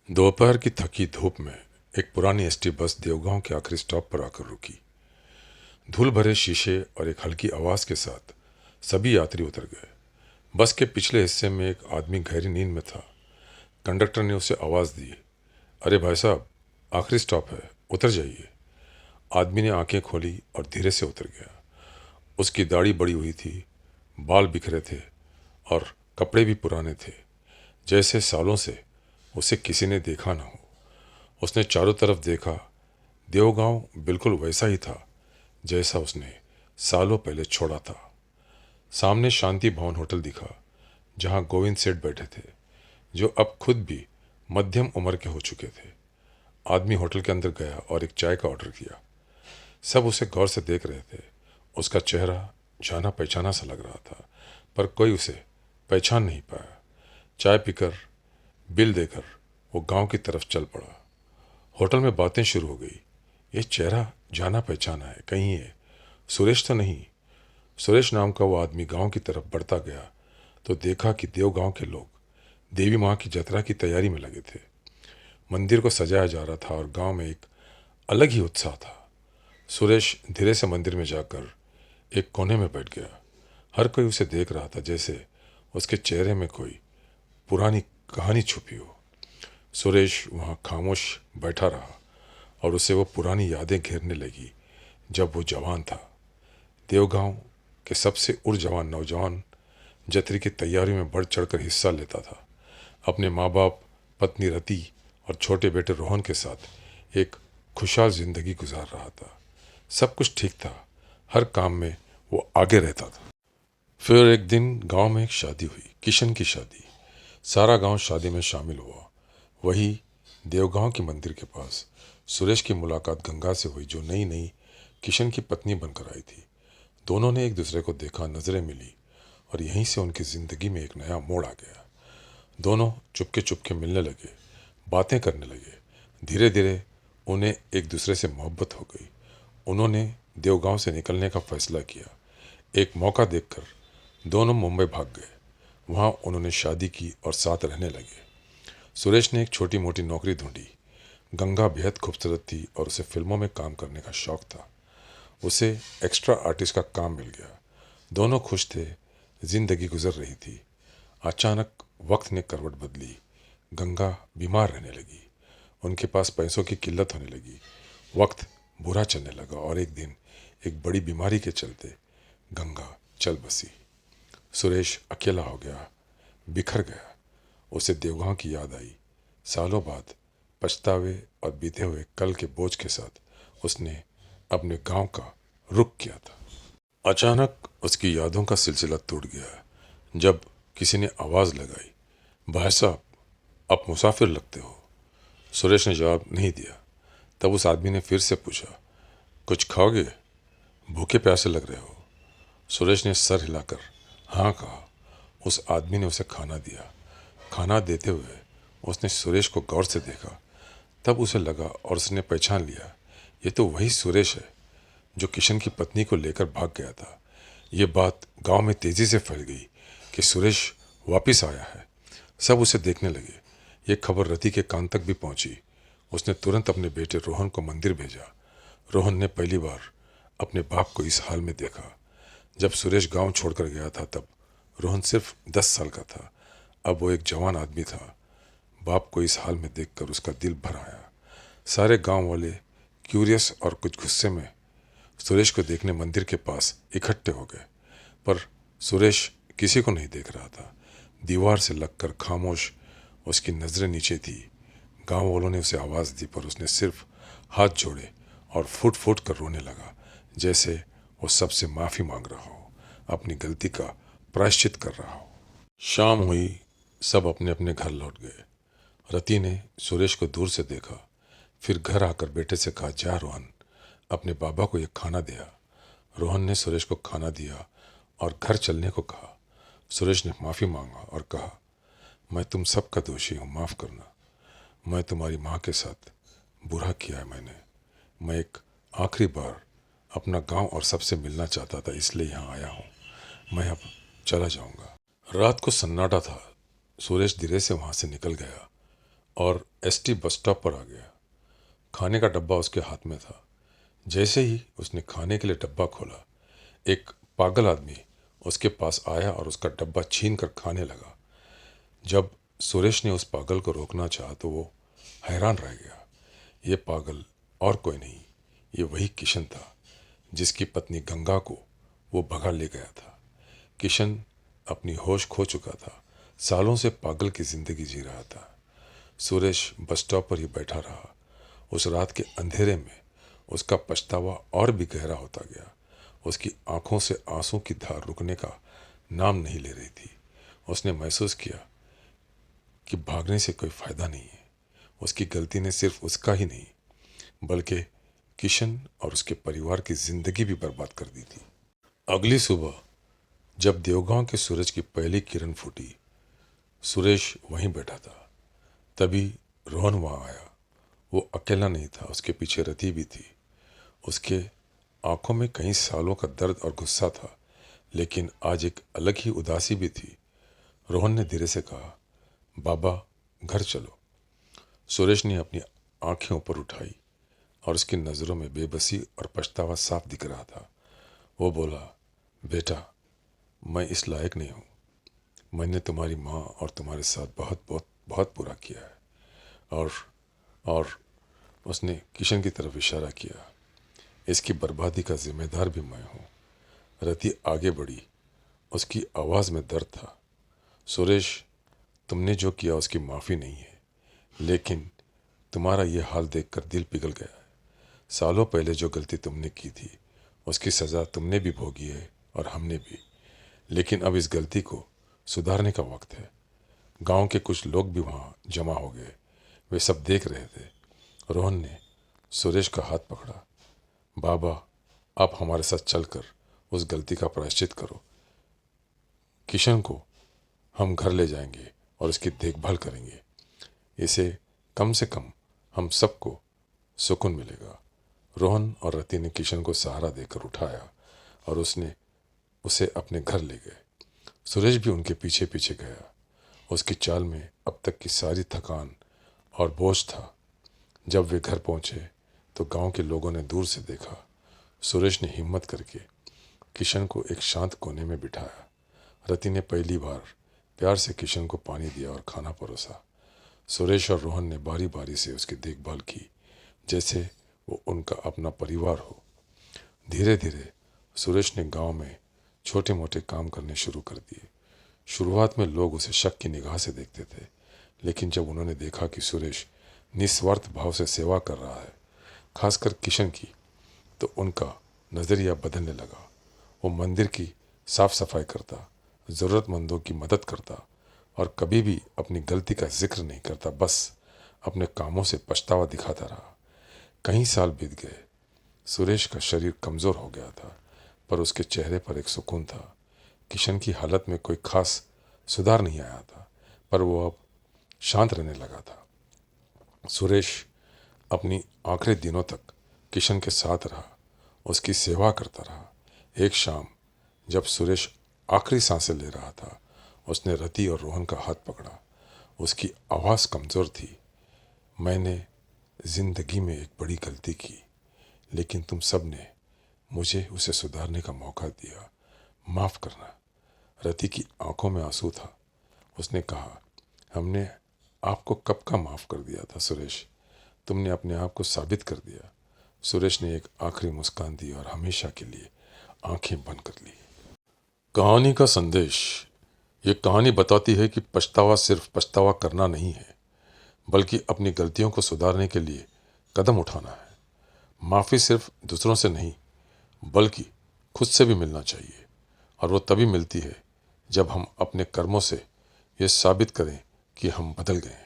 दोपहर की थकी धूप में एक पुरानी एसटी बस देवगांव के आखिरी स्टॉप पर आकर रुकी। धूल भरे शीशे और एक हल्की आवाज के साथ सभी यात्री उतर गए। बस के पिछले हिस्से में एक आदमी गहरी नींद में था। कंडक्टर ने उसे आवाज दी, अरे भाई साहब, आखिरी स्टॉप है, उतर जाइए। आदमी ने आंखें खोली और धीरे से उतर गया। उसकी दाढ़ी बड़ी हुई थी, बाल बिखरे थे और कपड़े भी पुराने थे, जैसे सालों से उसे किसी ने देखा ना हो। उसने चारों तरफ देखा। देवगांव बिल्कुल वैसा ही था जैसा उसने सालों पहले छोड़ा था। सामने शांति भवन होटल दिखा, जहां गोविंद सेठ बैठे थे, जो अब खुद भी मध्यम उम्र के हो चुके थे। आदमी होटल के अंदर गया और एक चाय का ऑर्डर किया। सब उसे गौर से देख रहे थे। उसका चेहरा जाना पहचाना सा लग रहा था, पर कोई उसे पहचान नहीं पाया। चाय पीकर, बिल देकर वो गांव की तरफ चल पड़ा। होटल में बातें शुरू हो गई। ये चेहरा जाना पहचाना है, कहीं ये सुरेश तो नहीं। सुरेश नाम का वो आदमी गांव की तरफ बढ़ता गया तो देखा कि देव गांव के लोग देवी माँ की जतरा की तैयारी में लगे थे। मंदिर को सजाया जा रहा था और गांव में एक अलग ही उत्साह था। सुरेश धीरे से मंदिर में जाकर एक कोने में बैठ गया। हर कोई उसे देख रहा था, जैसे उसके चेहरे में कोई पुरानी कहानी छुपी हो। सुरेश वहाँ खामोश बैठा रहा और उसे वो पुरानी यादें घेरने लगी जब वो जवान था। देवगांव के सबसे उर्जवान नौजवान जतरे की तैयारी में बढ़ चढ़कर हिस्सा लेता था। अपने माँ बाप, पत्नी रति और छोटे बेटे रोहन के साथ एक खुशहाल जिंदगी गुजार रहा था। सब कुछ ठीक था, हर काम में वो आगे रहता था। फिर एक दिन गांव में एक शादी हुई, किशन की शादी। सारा गांव शादी में शामिल हुआ। वही देवगांव के मंदिर के पास सुरेश की मुलाकात गंगा से हुई, जो नई नई किशन की पत्नी बनकर आई थी। दोनों ने एक दूसरे को देखा, नजरें मिली और यहीं से उनकी जिंदगी में एक नया मोड़ आ गया। दोनों चुपके चुपके मिलने लगे, बातें करने लगे। धीरे धीरे उन्हें एक दूसरे से मोहब्बत हो गई। उन्होंने देवगांव से निकलने का फैसला किया। एक मौका देखकर दोनों मुंबई भाग गए। वहाँ उन्होंने शादी की और साथ रहने लगे। सुरेश ने एक छोटी मोटी नौकरी ढूंढी। गंगा बेहद खूबसूरत थी और उसे फिल्मों में काम करने का शौक था। उसे एक्स्ट्रा आर्टिस्ट का काम मिल गया। दोनों खुश थे, जिंदगी गुजर रही थी। अचानक वक्त ने करवट बदली। गंगा बीमार रहने लगी। उनके पास पैसों की किल्लत होने लगी। वक्त बुरा चलने लगा और एक दिन एक बड़ी बीमारी के चलते गंगा चल बसी। सुरेश अकेला हो गया, बिखर गया। उसे देवगांव की याद आई। सालों बाद पछतावे और बीते हुए कल के बोझ के साथ उसने अपने गांव का रुख किया था। अचानक उसकी यादों का सिलसिला टूट गया जब किसी ने आवाज लगाई, भाई साहब, आप मुसाफिर लगते हो। सुरेश ने जवाब नहीं दिया। तब उस आदमी ने फिर से पूछा, कुछ खाओगे? भूखे प्यासे लग रहे हो। सुरेश ने सर हिलाकर हाँ कहा। उस आदमी ने उसे खाना दिया। खाना देते हुए उसने सुरेश को गौर से देखा। तब उसे लगा और उसने पहचान लिया, ये तो वही सुरेश है जो किशन की पत्नी को लेकर भाग गया था। ये बात गांव में तेजी से फैल गई कि सुरेश वापस आया है। सब उसे देखने लगे। ये खबर रति के कान तक भी पहुंची। उसने तुरंत अपने बेटे रोहन को मंदिर भेजा। रोहन ने पहली बार अपने बाप को इस हाल में देखा। जब सुरेश गांव छोड़कर गया था तब रोहन सिर्फ 10 साल का था। अब वो एक जवान आदमी था। बाप को इस हाल में देखकर उसका दिल भर आया। सारे गांव वाले क्यूरियस और कुछ गुस्से में सुरेश को देखने मंदिर के पास इकट्ठे हो गए, पर सुरेश किसी को नहीं देख रहा था। दीवार से लगकर खामोश उसकी नजरें नीचे थी। गांव वालों ने उसे आवाज दी, पर उसने सिर्फ हाथ जोड़े और फुट फुट कर रोने लगा, जैसे वो सबसे माफी मांग रहा हो, अपनी गलती का प्रायश्चित कर रहा हो। शाम हुई, सब अपने अपने घर लौट गए। रति ने सुरेश को दूर से देखा, फिर घर आकर बेटे से कहा, जा रोहन, अपने बाबा को यह खाना दिया। रोहन ने सुरेश को खाना दिया और घर चलने को कहा। सुरेश ने माफ़ी मांगा और कहा, मैं तुम सबका दोषी हूँ, माफ़ करना। मैं तुम्हारी माँ के साथ बुरा किया है मैंने। मैं एक आखिरी बार अपना गांव और सबसे मिलना चाहता था, इसलिए यहाँ आया हूँ। मैं अब चला जाऊँगा। रात को सन्नाटा था। सुरेश धीरे से वहाँ से निकल गया और एसटी बस स्टॉप पर आ गया। खाने का डब्बा उसके हाथ में था। जैसे ही उसने खाने के लिए डब्बा खोला, एक पागल आदमी उसके पास आया और उसका डब्बा छीन कर खाने लगा। जब सुरेश ने उस पागल को रोकना चाहा तो वो हैरान रह गया। ये पागल और कोई नहीं, ये वही किशन था जिसकी पत्नी गंगा को वो भगा ले गया था। किशन अपनी होश खो चुका था, सालों से पागल की जिंदगी जी रहा था। सुरेश बस स्टॉप पर ही बैठा रहा। उस रात के अंधेरे में उसका पछतावा और भी गहरा होता गया। उसकी आंखों से आंसू की धार रुकने का नाम नहीं ले रही थी। उसने महसूस किया कि भागने से कोई फायदा नहीं है। उसकी गलती ने सिर्फ उसका ही नहीं, बल्कि किशन और उसके परिवार की जिंदगी भी बर्बाद कर दी थी। अगली सुबह जब देवगांव के सूरज की पहली किरण फूटी, सुरेश वहीं बैठा था। तभी रोहन वहां आया। वो अकेला नहीं था, उसके पीछे रति भी थी। उसके आंखों में कई सालों का दर्द और गुस्सा था, लेकिन आज एक अलग ही उदासी भी थी। रोहन ने धीरे से कहा, बाबा घर चलो। सुरेश ने अपनी आंखें ऊपर उठाई और उसकी नज़रों में बेबसी और पछतावा साफ दिख रहा था। वो बोला, बेटा मैं इस लायक नहीं हूँ। मैंने तुम्हारी माँ और तुम्हारे साथ बहुत बहुत बहुत बुरा किया है। और उसने किशन की तरफ इशारा किया। इसकी बर्बादी का जिम्मेदार भी मैं हूँ। रति आगे बढ़ी। उसकी आवाज़ में दर्द था। सुरेश, तुमने जो किया उसकी माफ़ी नहीं है, लेकिन तुम्हारा ये हाल देखकर दिल पिघल गया है। सालों पहले जो गलती तुमने की थी उसकी सज़ा तुमने भी भोगी है और हमने भी, लेकिन अब इस गलती को सुधारने का वक्त है। गांव के कुछ लोग भी वहाँ जमा हो गए। वे सब देख रहे थे। रोहन ने सुरेश का हाथ पकड़ा। बाबा, आप हमारे साथ चलकर उस गलती का प्रायश्चित करो। किशन को हम घर ले जाएंगे और उसकी देखभाल करेंगे। इसे कम से कम हम सबको सुकून मिलेगा। रोहन और रति ने किशन को सहारा देकर उठाया और उसे अपने घर ले गए। सुरेश भी उनके पीछे पीछे गया। उसकी चाल में अब तक की सारी थकान और बोझ था। जब वे घर पहुंचे तो गांव के लोगों ने दूर से देखा। सुरेश ने हिम्मत करके किशन को एक शांत कोने में बिठाया। रति ने पहली बार प्यार से किशन को पानी दिया और खाना परोसा। सुरेश और रोहन ने बारी बारी से उसकी देखभाल की, जैसे वो उनका अपना परिवार हो। धीरे धीरे सुरेश ने गांव में छोटे मोटे काम करने शुरू कर दिए। शुरुआत में लोग उसे शक की निगाह से देखते थे, लेकिन जब उन्होंने देखा कि सुरेश निस्वार्थ भाव से सेवा कर रहा है, खासकर किशन की, तो उनका नज़रिया बदलने लगा। वो मंदिर की साफ सफाई करता, ज़रूरतमंदों की मदद करता और कभी भी अपनी गलती का जिक्र नहीं करता, बस अपने कामों से पछतावा दिखाता रहा। कई साल बीत गए। सुरेश का शरीर कमज़ोर हो गया था, पर उसके चेहरे पर एक सुकून था। किशन की हालत में कोई खास सुधार नहीं आया था, पर वो अब शांत रहने लगा था। सुरेश अपनी आखिरी दिनों तक किशन के साथ रहा, उसकी सेवा करता रहा। एक शाम जब सुरेश आखिरी सांसें ले रहा था, उसने रति और रोहन का हाथ पकड़ा। उसकी आवाज़ कमज़ोर थी। मैंने ज़िंदगी में एक बड़ी गलती की, लेकिन तुम सब ने मुझे उसे सुधारने का मौका दिया। माफ़ करना। रति की आंखों में आंसू था। उसने कहा, हमने आपको कब का माफ़ कर दिया था सुरेश। तुमने अपने आप को साबित कर दिया। सुरेश ने एक आखिरी मुस्कान दी और हमेशा के लिए आंखें बंद कर ली। कहानी का संदेश। ये कहानी बताती है कि पछतावा सिर्फ पछतावा करना नहीं है, बल्कि अपनी गलतियों को सुधारने के लिए कदम उठाना है। माफ़ी सिर्फ दूसरों से नहीं, बल्कि खुद से भी मिलना चाहिए, और वो तभी मिलती है जब हम अपने कर्मों से ये साबित करें कि हम बदल गए हैं।